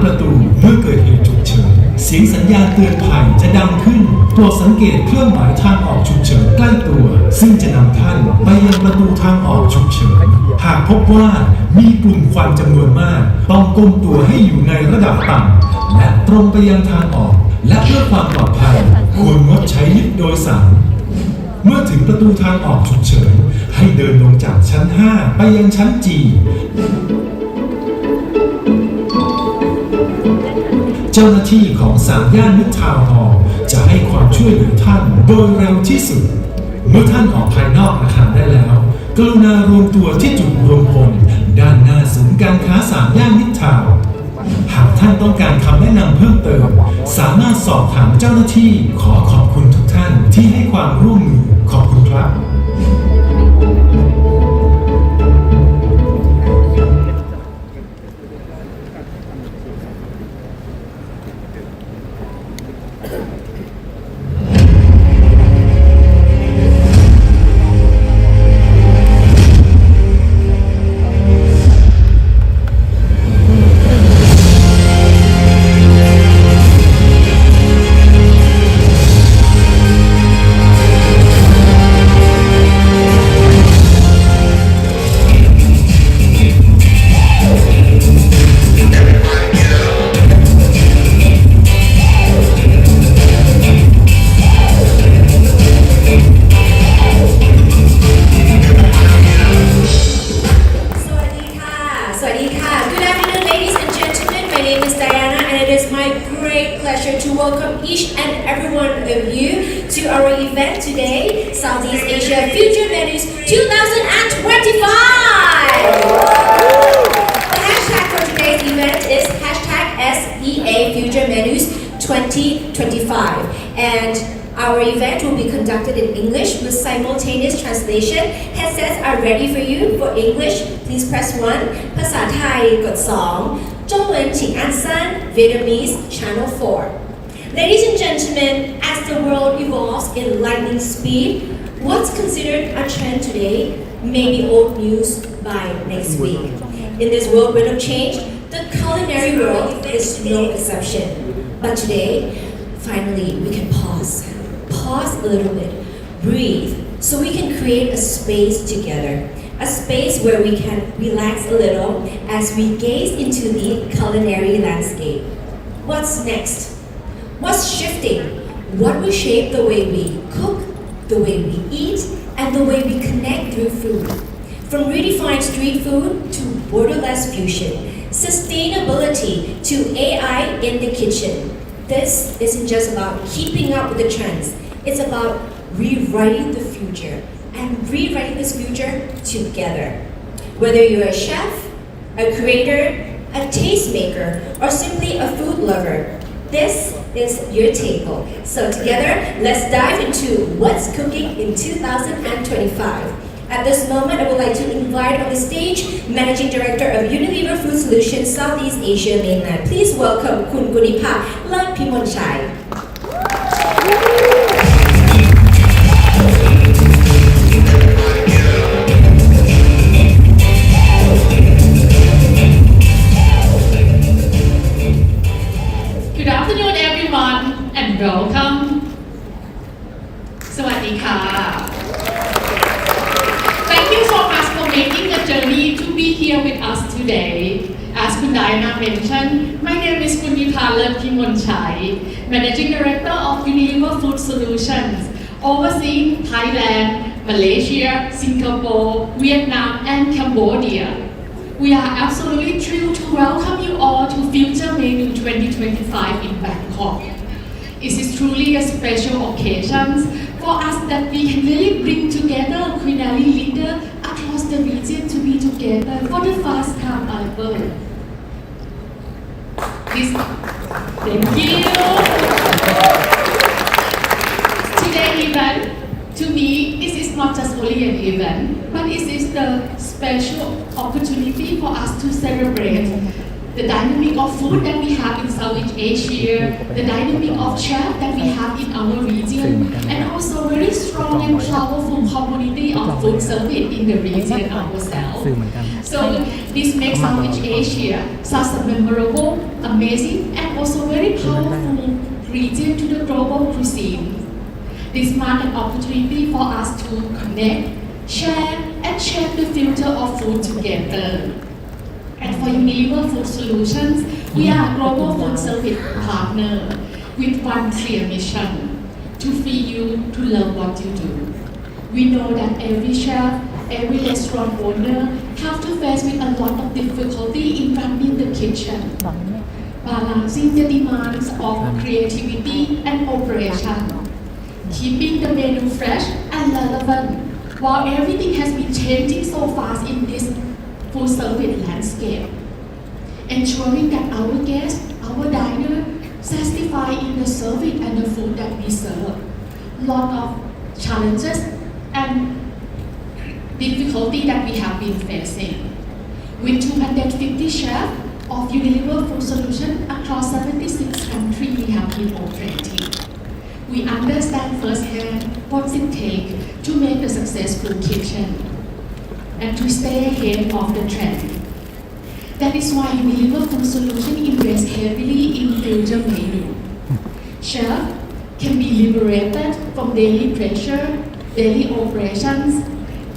ประตูเมื่อเกิดเหตุฉุกเฉินเสียงสัญญาณเตือนภัยจะดังขึ้นโปรดสังเกตเครื่องหมายทางออกฉุกเฉินใกล้ตัวซึ่งจะนำท่านไปยังประตูทางออกฉุกเฉินหากพบว่ามีกลุ่มควันจำนวนมากต้องก้มตัวให้อยู่ในระดับต่ำและตรงไปยังทางออกและเพื่อความปลอดภัยควรงดใช้ลิฟต์โดยสารเมื่อถึงประตูทางออกฉุกเฉินให้เดินลงจากชั้น 5 ไปยังชั้น G เจ้าหน้าที่ของ3 ย่านมิตรทาวน์ฮอลล์จะให้ความช่วยเหลือท่านโดยเร็วที่สุดเมื่อท่านออกภายนอกอาคารได้แล้วกรุณารวมตัวที่จุดรวมพลด้านหน้าศูนย์การค้า3 ย่านมิตรทาวน์หากท่านต้องการคำแนะนำเพิ่มเติมสามารถสอบถามเจ้าหน้าที่ขอขอบคุณทุกท่านที่ให้ความร่วมมือขอบคุณครับTo welcome each and every one of you to our event today, Southeast Asia Future Menus 2025. The hashtag for today's event is hashtag SEA Future Menus 2025, and our event will be conducted in English with simultaneous translation. Headsets are ready for you. For English, please press 1. ภาษาไทยกด 2. จงเหวิน请按3 Vietnamese Channel 4.Ladies and gentlemen, as the world evolves in lightning speed, what's considered a trend today may be old news by next week. In this whirlwind of change, the culinary world is no exception. But today, finally, we can pause a little bit, breathe, so we can create a space together. A space where we can relax a little as we gaze into the culinary landscape. What's next?What's shifting? What will shape the way we cook, the way we eat, and the way we connect through food? From redefined street food to borderless fusion, sustainability to AI in the kitchen. This isn't just about keeping up with the trends. It's about rewriting the future and rewriting this future together. Whether you're a chef, a creator, a tastemaker, or simply a food lover,This is your table. So together, let's dive into what's cooking in 2025. At this moment, I would like to invite on the stage Managing Director of Unilever Food Solutions Southeast Asia Mainland. Please welcome Kun Gunipa Lampimonchai.Good afternoon, everyone, and welcome. สวัสดีค่ะ Thank you so much for making the journey to be here with us today. As Kun Diana mentioned, my name is Gunipa Lampimonchai, Managing Director of Unilever Food Solutions, overseeing Thailand, Malaysia, Singapore, Vietnam, and Cambodia.We are absolutely thrilled to welcome you all to Future Menu 2025 in Bangkok. It is truly a special occasion for us that we can really bring together culinary leaders across the region to be together for the first time ever. Thank you. Today's event, to me, this is not just only an event, but it is the special opportunity for us to celebrate the dynamic of food that we have in Southeast Asia, the dynamic of chef that we have in our region, and also very strong and powerful community of food service in the region ourselves. So this makes Southeast Asia such a memorable, a amazing and also very powerful region to the global cuisine. This marks an opportunity for us to connect, share, and shape the future of food together. And for Unilever Food Solutions, we are a global food service partner with one clear mission: to feed you, to love what you do. We know that every chef, every restaurant owner have to face with a lot of difficulty in running the kitchen, balancing the demands of creativity and operation, keeping the menu fresh and relevant, while everything has been changing so fast in this food service landscape, ensuring that our guests, our diners, satisfy in the service and the food that we serve. Lot of challenges and difficulty that we have been facing. With 250 chefs of Unilever Food Solutions across 76 countries we have been operating. We understand firsthand what it takes to make a successful kitchen and to stay ahead of the trend. That is why Unilever Food Solutions invests heavily in future menu. Chefs can be liberated from daily pressure, daily operations,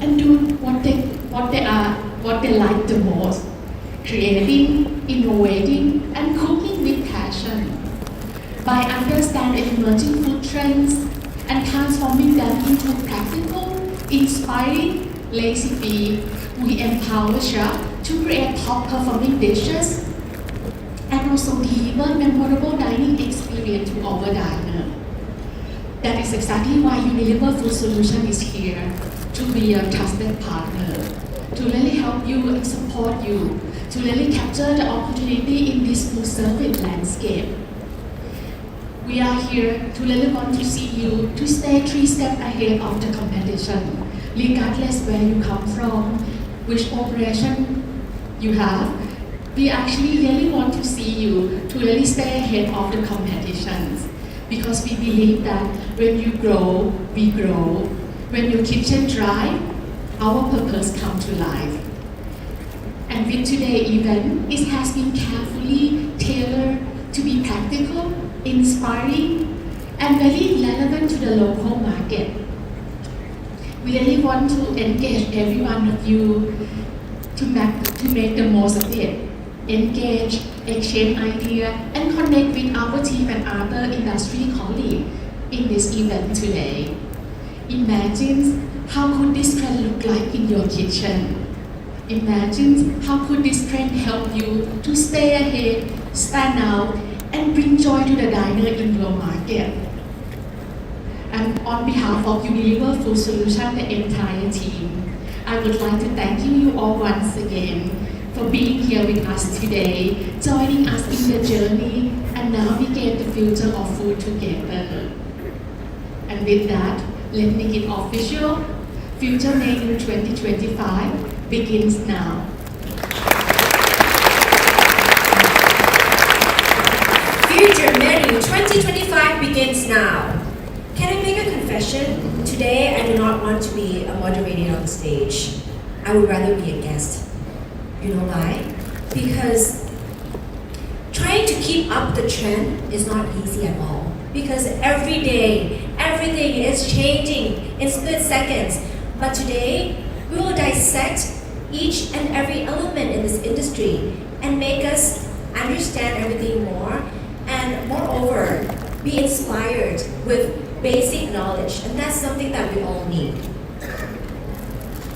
and do what they like the most: creating, innovating, and cooking with passion. By understanding emerging food trends and transforming them into practical, inspiring recipes, we empower chefs to create top-performing dishes and also deliver memorable dining experience to our diners. That is exactly why Unilever Food Solutions is here, to be a trusted partner, to really help you and support you, to really capture the opportunity in this food service landscape. We are here to really want to see you to stay 3 steps ahead of the competition, regardless where you come from, which operation you have. We actually really want to see you to really stay ahead of the competitions, because we believe that when you grow, we grow. When your kitchen thrive, our purpose come to life. And with today's event, it has been carefully tailored to be practical, inspiring, and very relevant to the local market. We really want to engage every one of you to make the most of it. Engage, exchange ideas, and connect with our team and other industry colleagues in this event today. Imagine how could this trend look like in your kitchen. Imagine how could this trend help you to stay ahead, stand out, and bring joy to the diner in your market. And on behalf of Unilever Food Solutions, the entire team, I would like to thank you all once again for being here with us today, joining us in the journey and navigate the future of food together. And with that, let's make it official. Future Menu 2025 begins now. Future Menu 2025 begins now. Can I make a confession? Today, I do not want to be a moderator on stage. I would rather be a guest. You know why? Because trying to keep up the trend is not easy at all. Because every day, everything is changing in split seconds. But today, we will dissect each and every element in this industry and make us understand everything more, and moreover, be inspired with basic knowledge. And that's something that we all need.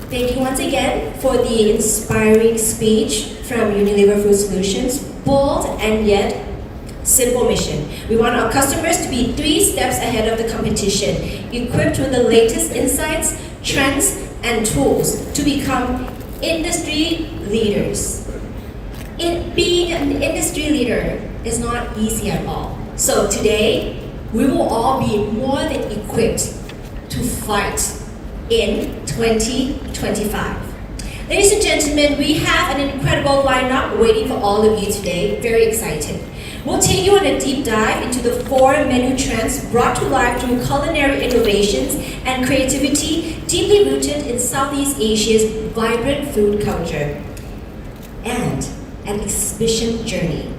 Thank you once again for the inspiring speech from Unilever Food Solutions. Bold and yet simple mission. We want our customers to be 3 steps ahead of the competition, equipped with the latest insights, trends, and tools to become industry leaders. Being an industry leader is not easy at all. So today, we will all be more than equipped to fight in 2025. Ladies and gentlemen, we have an incredible lineup waiting for all of you today. Very excited. We'll take you on a deep dive into the 4 menu trends brought to life through culinary innovations and creativity deeply rooted in Southeast Asia's vibrant food culture. And an exhibition journey.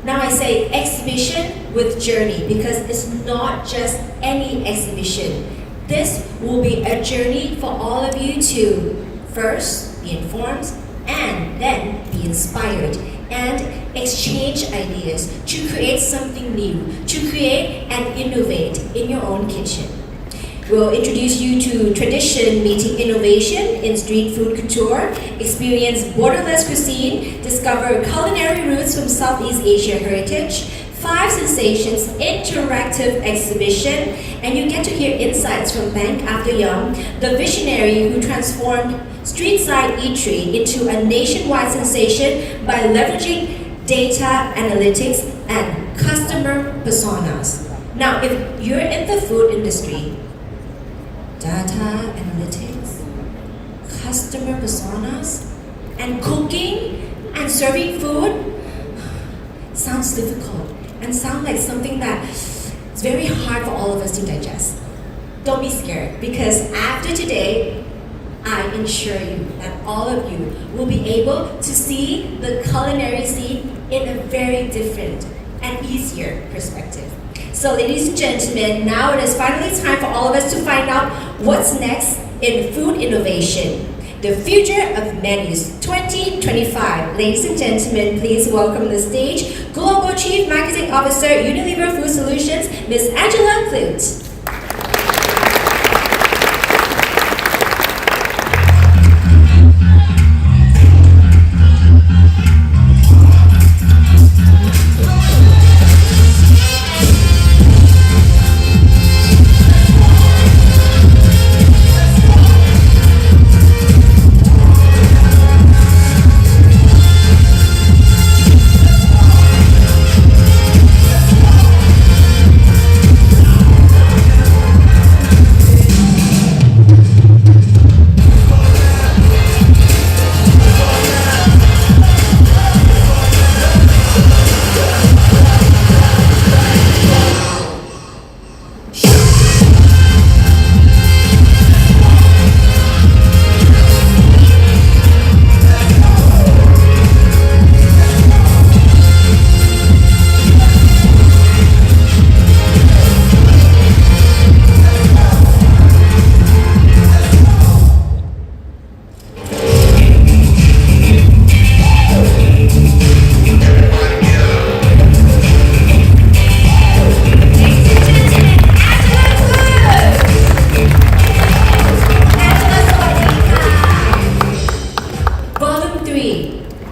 Now I say exhibition with journey because it's not just any exhibition. This will be a journey for all of you to first be informed and then be inspired and exchange ideas to create something new, to create and innovate in your own kitchen. We'll introduce you to tradition meeting innovation in street food couture, experience borderless cuisine, discover culinary roots from Southeast Asia heritage, 5 Sensations interactive exhibition, and you get to hear insights from Bank After Yum, the visionary who transformed street-side eatery into a nationwide sensation by leveraging data analytics and customer personas. Now, if you're in the food industry, data analytics, customer personas, and cooking and serving food sounds difficult and sound like something that is very hard for all of us to digest. Don't be scared, because after today, I assure you that all of you will be able to see the culinary scene in a very different and easier perspective. So ladies and gentlemen, now it is finally time for all of us to find out what's next in food innovation. The Future of Menus 2025. Ladies and gentlemen, please welcome the stage Global Chief Marketing Officer, Unilever Food Solutions, Ms. Angela Clute.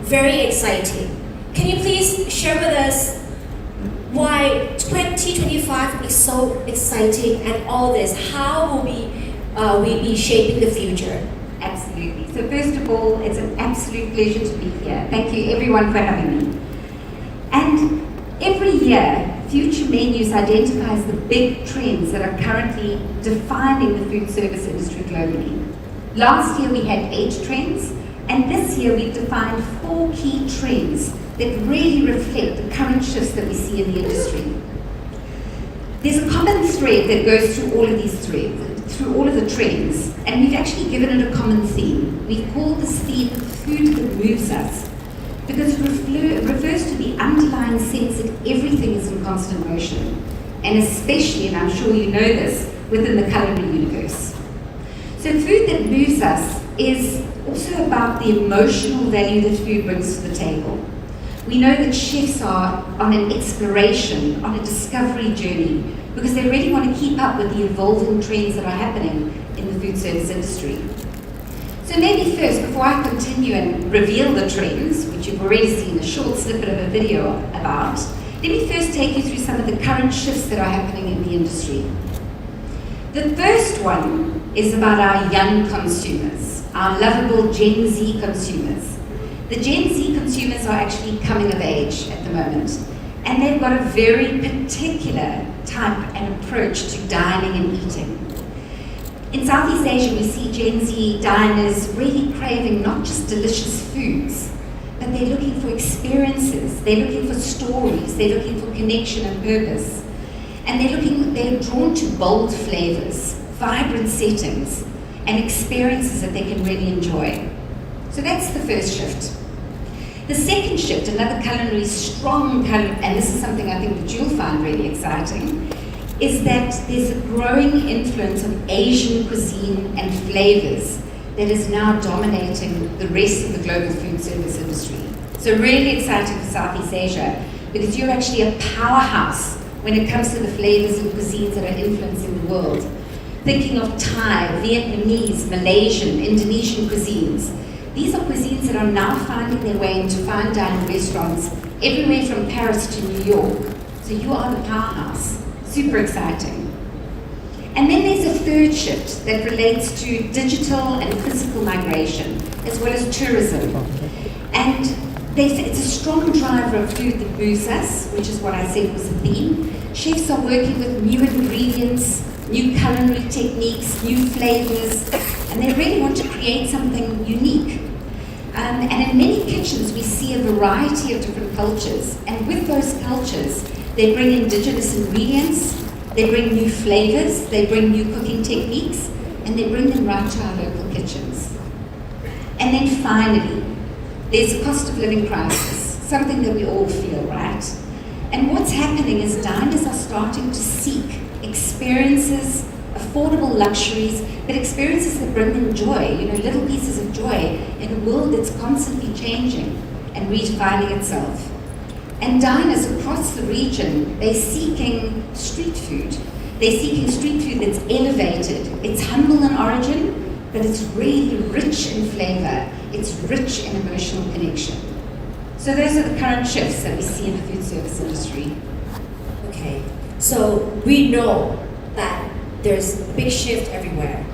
Very exciting. Can you please share with us why 2025 is so exciting and all this? How will we be shaping the future? Absolutely. So first of all, it's an absolute pleasure to be here. Thank you everyone for having me. And every year, Future Menus identifies the big trends that are currently defining the food service industry globally. Last year we had 8 trends, and this year we've defined 4 key trends that really reflect the current shifts that we see in the industry. There's a common thread that goes through all of these threads, through all of the trends, and we've actually given it a common theme. We've called this theme Food That Moves Us, because it refers to the underlying sense that everything is in constant motion, and especially, and I'm sure you know this, within the culinary universe. So food that moves us is also about the emotional value that food brings to the table. We know that chefs are on an exploration, on a discovery journey, because they really want to keep up with the evolving trends that are happening in the food service industry. So maybe first, before I continue and reveal the trends, which you've already seen a short snippet of a video about, let me first take you through some of the current shifts that are happening in the industry. The first one is about our young consumers, our lovable Gen Z consumers. The Gen Z consumers are actually coming of age at the moment, and they've got a very particular type and approach to dining and eating. In Southeast Asia, we see Gen Z diners really craving not just delicious foods, but they're looking for experiences, they're looking for stories, they're looking for connection and purpose. And they're drawn to bold flavors, vibrant settings, and experiences that they can really enjoy. So that's the first shift. The second shift, another culinary strong and this is something I think that you'll find really exciting, is that there's a growing influence of Asian cuisine and flavors that is now dominating the rest of the global food service industry. So really exciting for Southeast Asia, because you're actually a powerhouse when it comes to the flavors and cuisines that are influencing the world. Thinking of Thai, Vietnamese, Malaysian, Indonesian cuisines. These are cuisines that are now finding their way into fine dining restaurants everywhere from Paris to New York. So you are the powerhouse. Super exciting. And then there's a third shift that relates to digital and physical migration, as well as tourism. And it's a strong driver of food that moves us, which is what I said was the theme. Chefs are working with new ingredients, new culinary techniques, new flavors, and they really want to create something unique. And in many kitchens, we see a variety of different cultures. And with those cultures, they bring indigenous ingredients, they bring new flavors, they bring new cooking techniques, and they bring them right to our local kitchens. And then finally, there's a cost of living crisis, something that we all feel, right? And what's happening is diners are starting to seek experiences, affordable luxuries, but experiences that bring them joy, little pieces of joy in a world that's constantly changing and redefining itself. And diners across the region, they're seeking street food. They're seeking street food that's elevated. It's humble in origin, but it's really rich in flavor. It's rich in emotional connection. So those are the current shifts that we see in the food service industry. Okay, so we know that there's a big shift everywhere.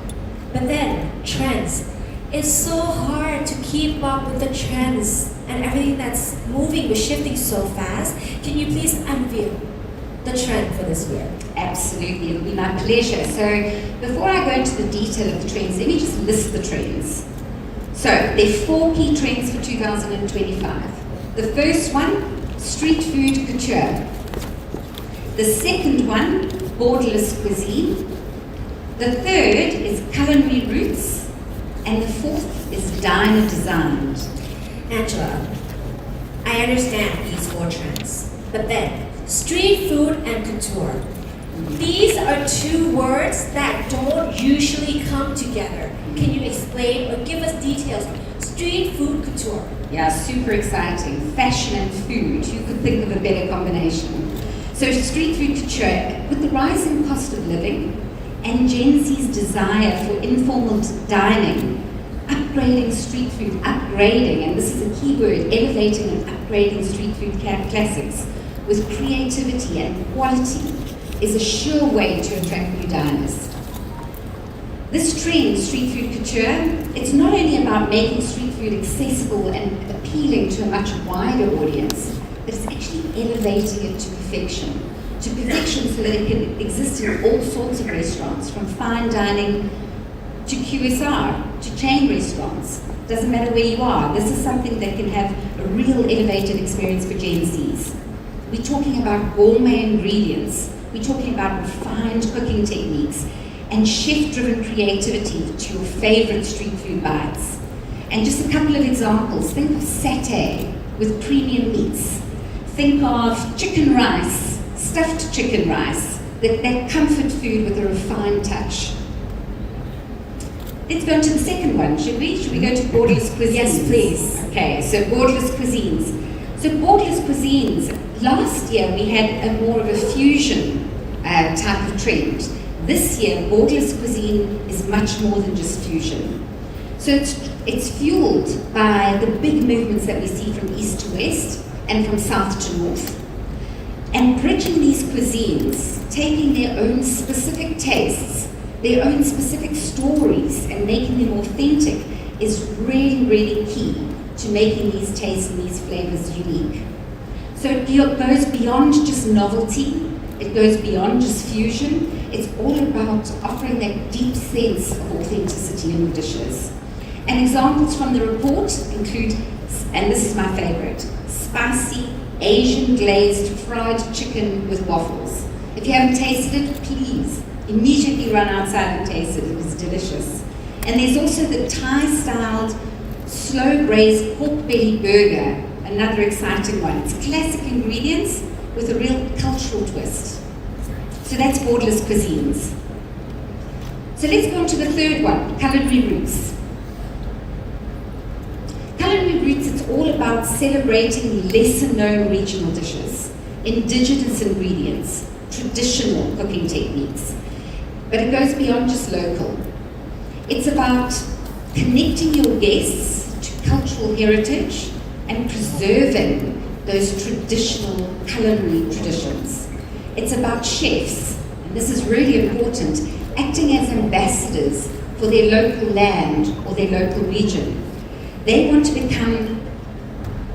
But then, trends. It's so hard to keep up with the trends and everything that's moving, is shifting so fast. Can you please unveil the trend for this year? Absolutely, it'll be my pleasure. So before I go into the detail of the trends, let me just list the trends. So there are 4 key trends for 2025. The first one, street food couture. The second one, borderless cuisine. The third is culinary roots. And the fourth is diner designed. Angela, I understand these 4 trends, but then street food and couture. These are 2 words that don't usually come together. Can you explain or give us details? Street food couture. Yeah, super exciting. Fashion and food. You could think of a better combination. So street food couture, with the rising cost of living and Gen Z's desire for informal dining, upgrading street food, and this is a key word, elevating and upgrading street food classics with creativity and quality is a sure way to attract new diners. This trend, street food couture, it's not only about making street food accessible and appealing to a much wider audience, but it's actually elevating it to perfection so that it can exist in all sorts of restaurants, from fine dining to QSR, to chain restaurants. Doesn't matter where you are. This is something that can have a real elevated experience for Gen Zs. We're talking about gourmet ingredients. We're talking about refined cooking techniques and chef-driven creativity to your favorite street food bites. And just a couple of examples. Think of satay with premium meats. Think of chicken rice, stuffed chicken rice, that comfort food with a refined touch. Let's go to the second one, should we? Should we go to borderless cuisines? Yes, please. Okay, so borderless cuisines. So borderless cuisines, last year we had a more of a fusion type of trend. This year, borderless cuisine is much more than just fusion. So it's fueled by the big movements that we see from east to west and from south to north. And bridging these cuisines, taking their own specific tastes, their own specific stories, and making them authentic is really, really key to making these tastes and these flavors unique. So it goes beyond just novelty, it goes beyond just fusion, it's all about offering that deep sense of authenticity in your dishes. And examples from the report include, and this is my favorite, spicy Asian glazed fried chicken with waffles. If you haven't tasted it, please immediately run outside and taste it. It was delicious. And there's also the Thai-styled slow braised pork belly burger another exciting one. It's classic ingredients with a real cultural twist. So that's borderless cuisines. So let's go on to the third one, culinary roots. Culinary roots, it's all about celebrating lesser known regional dishes, indigenous ingredients, traditional cooking techniques. But it goes beyond just local. It's about connecting your guests to cultural heritage and preserving those traditional culinary traditions. It's about chefs, and this is really important, acting as ambassadors for their local land or their local region. They want to become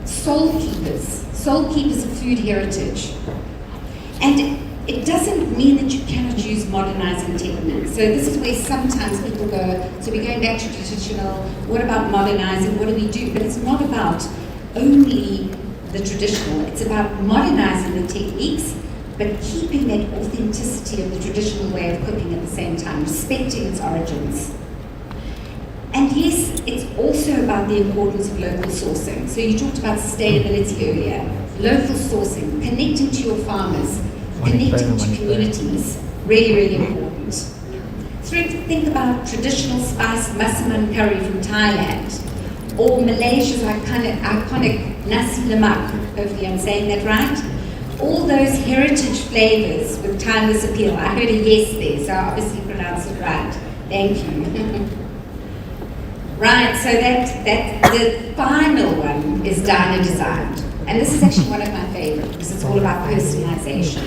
soul keepers of food heritage. And it doesn't mean that you cannot use modernizing techniques. So this is where sometimes people go, so we're going back to traditional, what about modernizing, what do we do? But it's not about only the traditional, it's about modernizing the techniques, but keeping that authenticity of the traditional way of cooking at the same time, respecting its origins. And yes, it's also about the importance of local sourcing. So you talked about sustainability earlier. Local sourcing, connecting to your farmers, connecting to communities, really, really important. So think about traditional spiced massaman curry from Thailand, or Malaysia's iconic nasi lemak, hopefully I'm saying that right. All those heritage flavors with timeless appeal. I heard a yes there, so I obviously pronounced it right. Thank you. Right, so the final one is diner designed. And this is actually one of my favorites because it's all about personalization.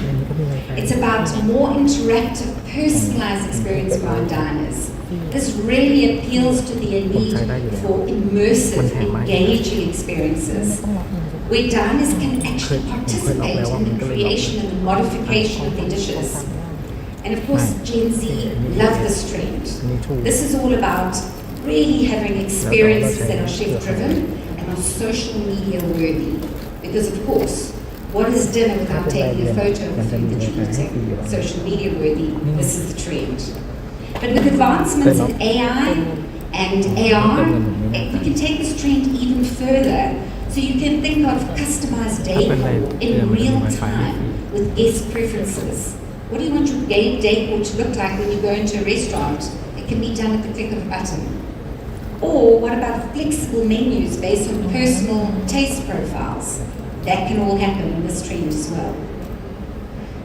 It's about a more interactive, personalized experience for our diners. This really appeals to the need for immersive, engaging experiences, where diners can actually participate in the creation and the modification of their dishes. And of course, Gen Z love this trend. This is all about really having experiences that are chef-driven and are social media worthy. Because of course, what is dinner without taking a photo of the food that you're eating? Social media worthy, this is the trend. But with advancements in AI and AR, we can take this trend even further. So you can think of customized decor in real time with guest preferences. What do you want your decor to look like when you go into a restaurant? It can be done at the click of a button. Or what about flexible menus based on personal taste profiles? That can all happen in this trend as well.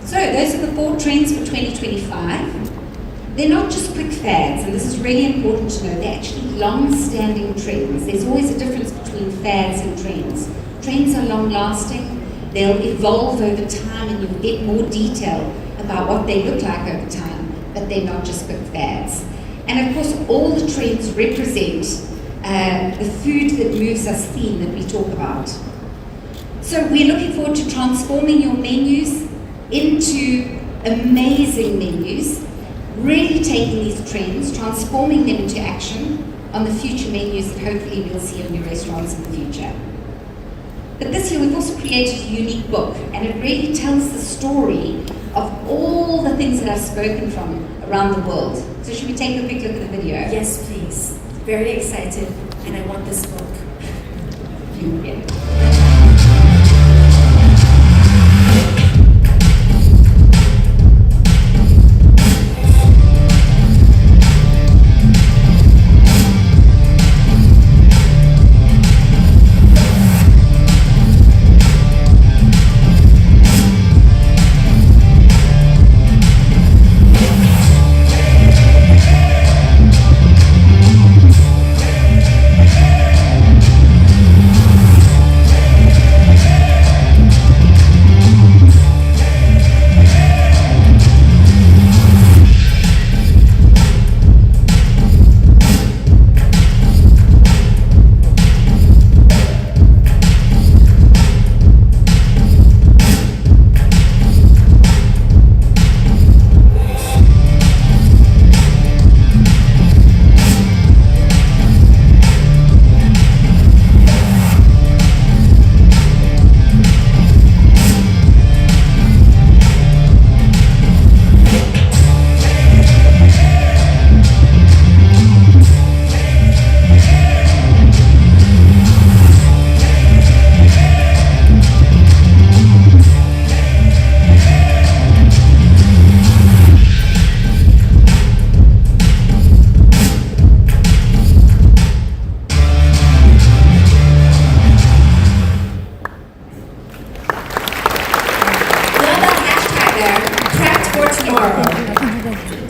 So those are the 4 trends for 2025. They're not just quick fads, and this is really important to know. They're actually long-standing trends. There's always a difference between fads and trends. Trends are long-lasting. They'll evolve over time, and you'll get more detail about what they look like over time, but they're not just quick fads. And of course, all the trends represent the food that moves us theme that we talk about. So we're looking forward to transforming your menus into amazing menus, really taking these trends, transforming them into action on the future menus that hopefully we'll see in your restaurants in the future. But this year we've also created a unique book, and it really tells the story of all the things that I've spoken from around the world. So should we take a quick look at the video? Yes, please. Very excited, and I want this book. Yeah.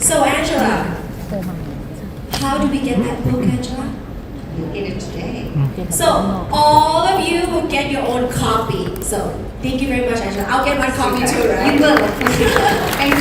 So Angela, how do we get that book, Angela? You'll get it today. So all of you will get your own copy. So thank you very much, Angela. I'll get my copy too, right? You will. Thank